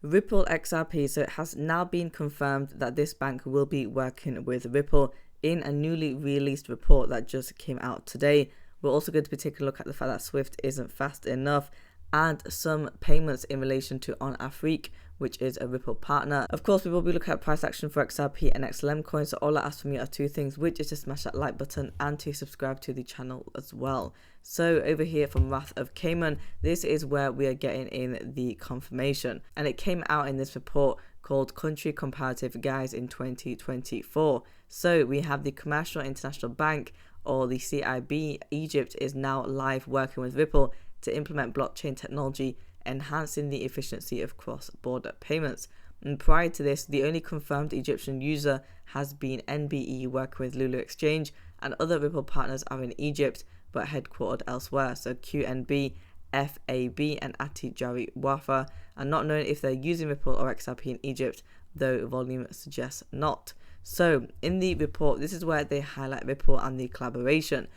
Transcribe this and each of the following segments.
Ripple XRP. So it has now been confirmed that this bank will be working with Ripple in a newly released report that just came out today. We're also going to be taking a look at the fact that Swift isn't fast enough and some payments in relation to onafrique, which is a Ripple partner. Of course, we will be looking at price action for XRP and XLM coins. So all I ask from you are two things, which is to smash that like button and to subscribe to the channel as well. So over here from Wrath of Cayman, this is where we are getting in the confirmation. And it came out in this report called Country Comparative Guides in 2024. So we have the Commercial International Bank, or the CIB Egypt, is now live working with Ripple to implement blockchain technology, enhancing the efficiency of cross-border payments. And prior to this, the only confirmed Egyptian user has been NBE working with Lulu Exchange, and other Ripple partners are in Egypt but headquartered elsewhere. So QNB, FAB and Ati Jari Wafa are not known if they're using Ripple or XRP in Egypt, though volume suggests not. So in the report, this is where they highlight Ripple and the collaboration.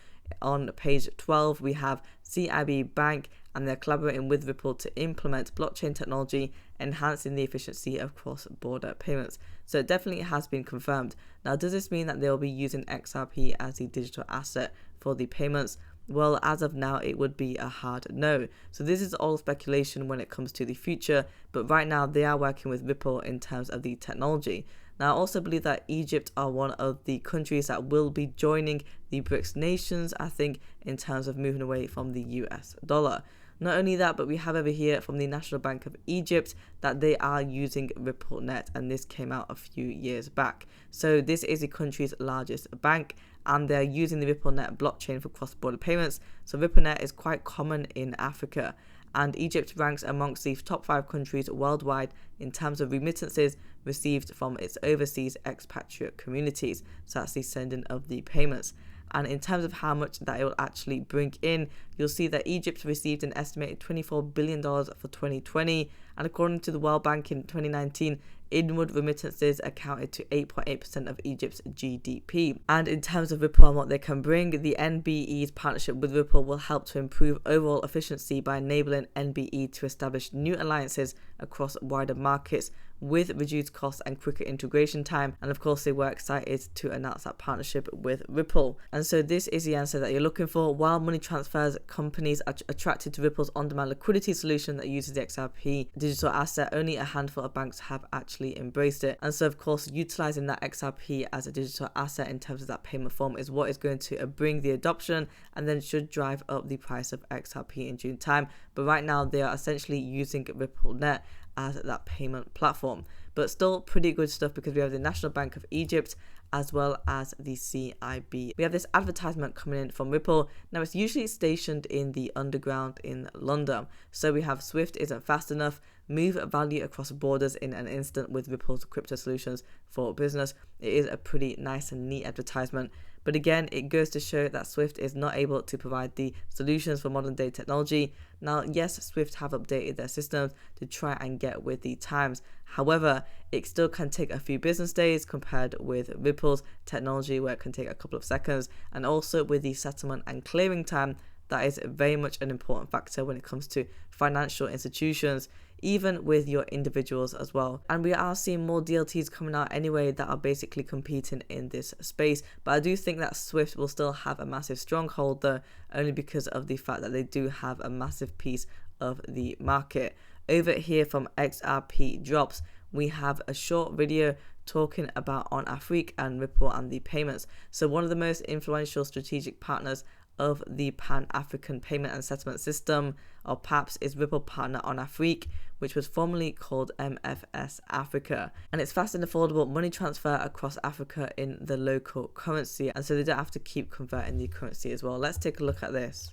On page 12, we have CIB Bank, and they're collaborating with Ripple to implement blockchain technology, enhancing the efficiency of cross-border payments. So it definitely has been confirmed. Now, does this mean that they'll be using XRP as the digital asset for the payments? Well, as of now, it would be a hard no. So this is all speculation when it comes to the future, but right now they are working with Ripple in terms of the technology. Now, I also believe that Egypt are one of the countries that will be joining the BRICS nations, I think, in terms of moving away from the US dollar. Not only that, but we have over here from the National Bank of Egypt that they are using RippleNet, and this came out a few years back. So this is the country's largest bank, and they're using the RippleNet blockchain for cross-border payments. So RippleNet is quite common in Africa, and Egypt ranks amongst the top 5 countries worldwide in terms of remittances received from its overseas expatriate communities. So that's the sending of the payments. And in terms of how much that it will actually bring in, you'll see that Egypt received an estimated $24 billion for 2020. And according to the World Bank in 2019, inward remittances accounted to 8.8% of Egypt's GDP. And in terms of Ripple and what they can bring, the NBE's partnership with Ripple will help to improve overall efficiency by enabling NBE to establish new alliances across wider markets with reduced costs and quicker integration time. And of course, they were excited to announce that partnership with Ripple. And so this is the answer that you're looking for. While money transfers companies are attracted to Ripple's on-demand liquidity solution that uses the XRP digital asset, only a handful of banks have actually embraced it. And so of course, utilizing that XRP as a digital asset in terms of that payment form is what is going to bring the adoption, and then should drive up the price of XRP in due time. But right now, they are essentially using RippleNet as that payment platform. But still pretty good stuff, because we have the National Bank of Egypt as well as the CIB. We have this advertisement coming in from Ripple. Now, it's usually stationed in the underground in London. So we have Swift isn't fast enough, move value across borders in an instant with Ripple's crypto solutions for business. It is a pretty nice and neat advertisement. But again, it goes to show that Swift is not able to provide the solutions for modern day technology. Now, yes, Swift have updated their systems to try and get with the times. However, it still can take a few business days compared with Ripple's technology, where it can take a couple of seconds. And also with the settlement and clearing time, that is very much an important factor when it comes to financial institutions, even with your individuals as well. And we are seeing more DLTs coming out anyway that are basically competing in this space. But I do think that Swift will still have a massive stronghold though, only because of the fact that they do have a massive piece of the market. Over here from XRP Drops, we have a short video talking about onafrique and Ripple and the payments. So one of the most influential strategic partners of the Pan-African Payment and Settlement System, or PAPS, is Ripple partner onafrique, which was formerly called MFS Africa. And it's fast and affordable money transfer across Africa in the local currency, and so they don't have to keep converting the currency as well. Let's take a look at this.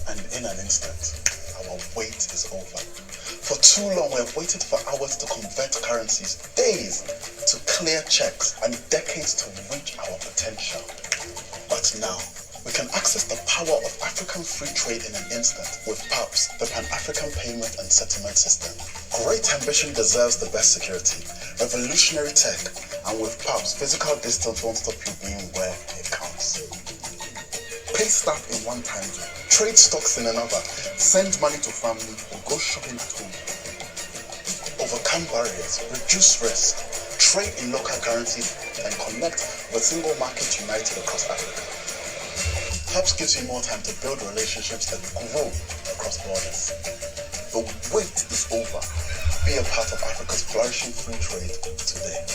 And in an instant, our wait is over. For too long, we have waited for hours to convert currencies, days to clear checks, and decades to reach our potential. But now, we can access the power of African free trade in an instant with PAPS, the Pan-African Payment and Settlement System. Great ambition deserves the best security, revolutionary tech, and with PAPS, physical distance won't stop you being where it counts. Pay staff in one time zone, trade stocks in another, send money to family, or go shopping at home. Overcome barriers, reduce risk, trade in local currency, and connect with single market united across Africa. Hubs gives you more time to build relationships and grow across borders. The wait is over. Be a part of Africa's flourishing free trade today.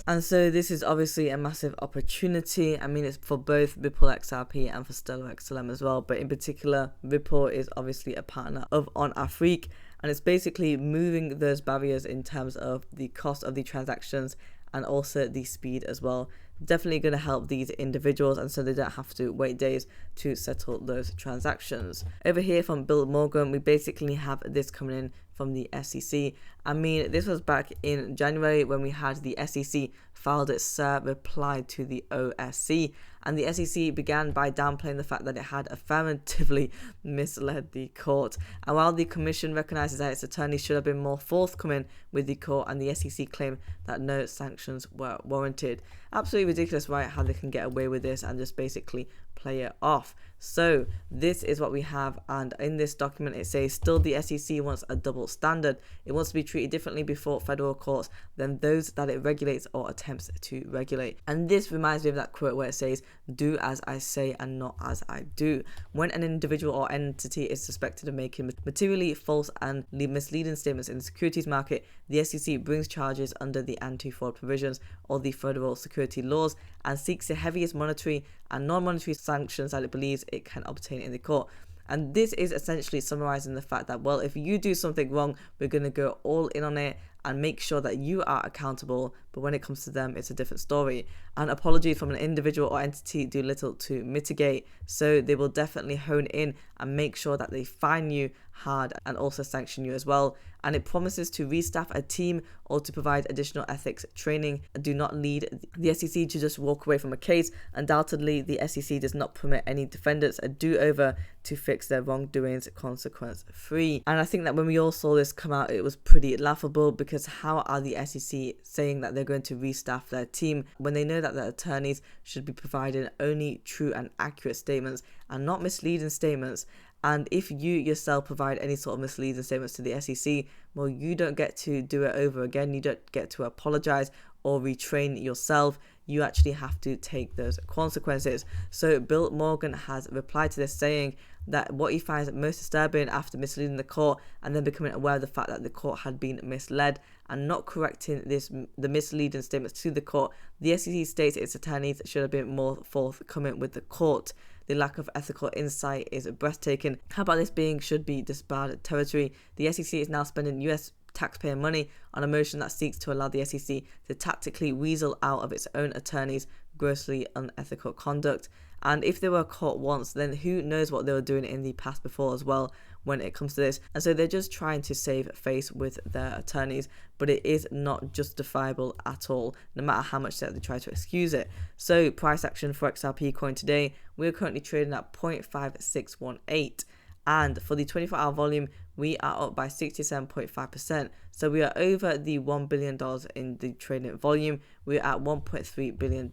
And so this is obviously a massive opportunity. I mean, it's for both Ripple XRP and for Stellar XLM as well. But in particular, Ripple is obviously a partner of onafrique, and it's basically moving those barriers in terms of the cost of the transactions and also the speed as well. Definitely going to help these individuals, and so they don't have to wait days to settle those transactions. Over here from Bill Morgan, we basically have this coming in from the SEC. I mean, this was back in January when we had the SEC filed its SIR reply to the OSC, and the SEC began by downplaying the fact that it had affirmatively misled the court. And while the commission recognizes that its attorneys should have been more forthcoming with the court, and the SEC claimed that no sanctions were warranted. Absolutely ridiculous, right? How they can get away with this and just basically play it off. So this is what we have, and in this document it says still the SEC wants a double standard. It wants to be treated differently before federal courts than those that it regulates or attempts to regulate. And this reminds me of that quote where it says, do as I say and not as I do. When an individual or entity is suspected of making materially false and misleading statements in the securities market, the SEC brings charges under the anti-fraud provisions or the federal security laws and seeks the heaviest monetary and non-monetary sanctions that it believes it can obtain in the court. And this is essentially summarizing the fact that, well, if you do something wrong, we're going to go all in on it and make sure that you are accountable. But when it comes to them, it's a different story. And apologies from an individual or entity do little to mitigate. So they will definitely hone in and make sure that they fine you hard and also sanction you as well. And it promises to restaff a team or to provide additional ethics training. Do not lead the SEC to just walk away from a case. Undoubtedly, the SEC does not permit any defendants a do-over to fix their wrongdoings consequence free. And I think that when we all saw this come out, it was pretty laughable, because how are the SEC saying that they're going to restaff their team when they know that their attorneys should be providing only true and accurate statements and not misleading statements? And if you yourself provide any sort of misleading statements to the SEC, well, you don't get to do it over again. You don't get to apologize or retrain yourself. You actually have to take those consequences. So Bill Morgan has replied to this, saying that what he finds most disturbing after misleading the court and then becoming aware of the fact that the court had been misled and not correcting the misleading statements to the court, the SEC states its attorneys should have been more forthcoming with the court. The lack of ethical insight is breathtaking. How about this being should be disbarred territory? The SEC is now spending US taxpayer money on a motion that seeks to allow the SEC to tactically weasel out of its own attorneys' grossly unethical conduct. And if they were caught once, then who knows what they were doing in the past before as well when it comes to this. And so they're just trying to save face with their attorneys, but it is not justifiable at all, no matter how much they try to excuse it. So price action for XRP coin today, we're currently trading at 0.5618. And for the 24-hour volume, we are up by 67.5%. So we are over the $1 billion in the trading volume. We're at $1.3 billion.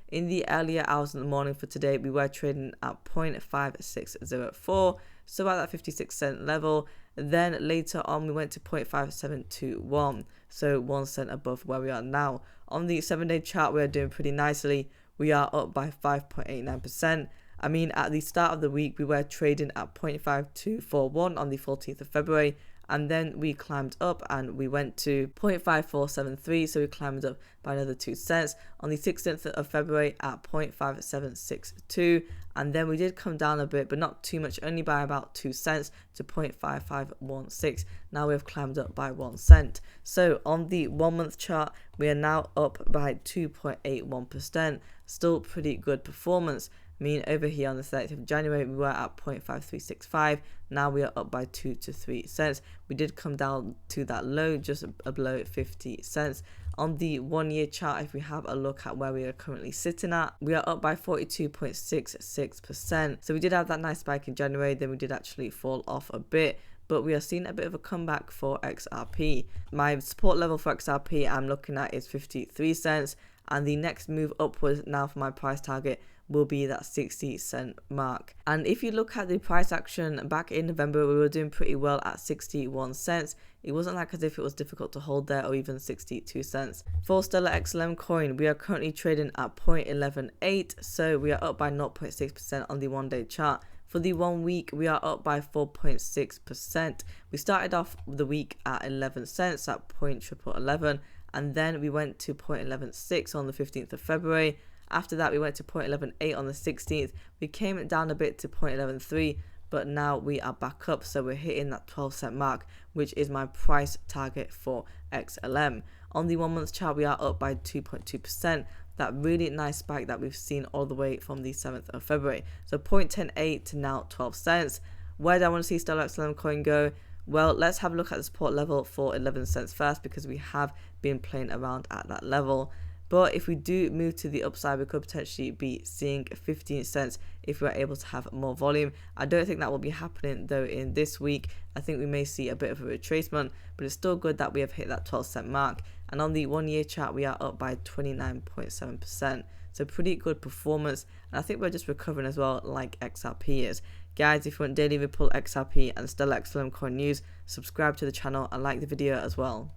In the earlier hours in the morning for today, we were trading at 0.5604, so about that 56-cent level. Then later on, we went to 0.5721, so 1 cent above where we are now. On the 7-day chart, we are doing pretty nicely. We are up by 5.89%. I mean, at the start of the week, we were trading at 0.5241 on the 14th of February. And then we climbed up and we went to 0.5473. So we climbed up by another 2 cents on the 16th of February at 0.5762. And then we did come down a bit, but not too much, only by about 2 cents to 0.5516. Now we've climbed up by 1 cent. So on the 1 month chart, we are now up by 2.81%. Still pretty good performance. I mean, over here on the 30th of January, we were at 0.5365. Now we are up by 2 to 3 cents. We did come down to that low, just below 50 cents. On the 1 year chart, if we have a look at where we are currently sitting at, we are up by 42.66%. So we did have that nice spike in January, then we did actually fall off a bit. But we are seeing a bit of a comeback for XRP. My support level for XRP I'm looking at is 53 cents. and the next move upwards now for my price target will be that 60-cent mark. And if you look at the price action back in November, we were doing pretty well at 61 cents. It wasn't like as if it was difficult to hold there, or even 62 cents. For Stellar XLM coin, we are currently trading at 0.118, so we are up by 0.6% on the 1-day chart. For the 1 week, we are up by 4.6%. We started off the week at 11 cents at 0.1111, and then we went to 0.116 on the 15th of February. After that, we went to 0.118 on the 16th. We came down a bit to 0.113, but now we are back up. So we're hitting that 12-cent mark, which is my price target for XLM. On the 1 month chart, we are up by 2.2%. That really nice spike that we've seen all the way from the 7th of February. So 0.108 to now 12 cents. Where do I want to see Stellar XLM coin go? Well, let's have a look at the support level for 11 cents first, because we have been playing around at that level. But if we do move to the upside, we could potentially be seeing 15 cents if we're able to have more volume. I don't think that will be happening though in this week. I think we may see a bit of a retracement, but it's still good that we have hit that 12-cent mark. And on the 1 year chart, we are up by 29.7%. So pretty good performance. And I think we're just recovering as well, like XRP is. Guys, if you want daily Ripple, XRP and Stellar XLM coin news, subscribe to the channel and like the video as well.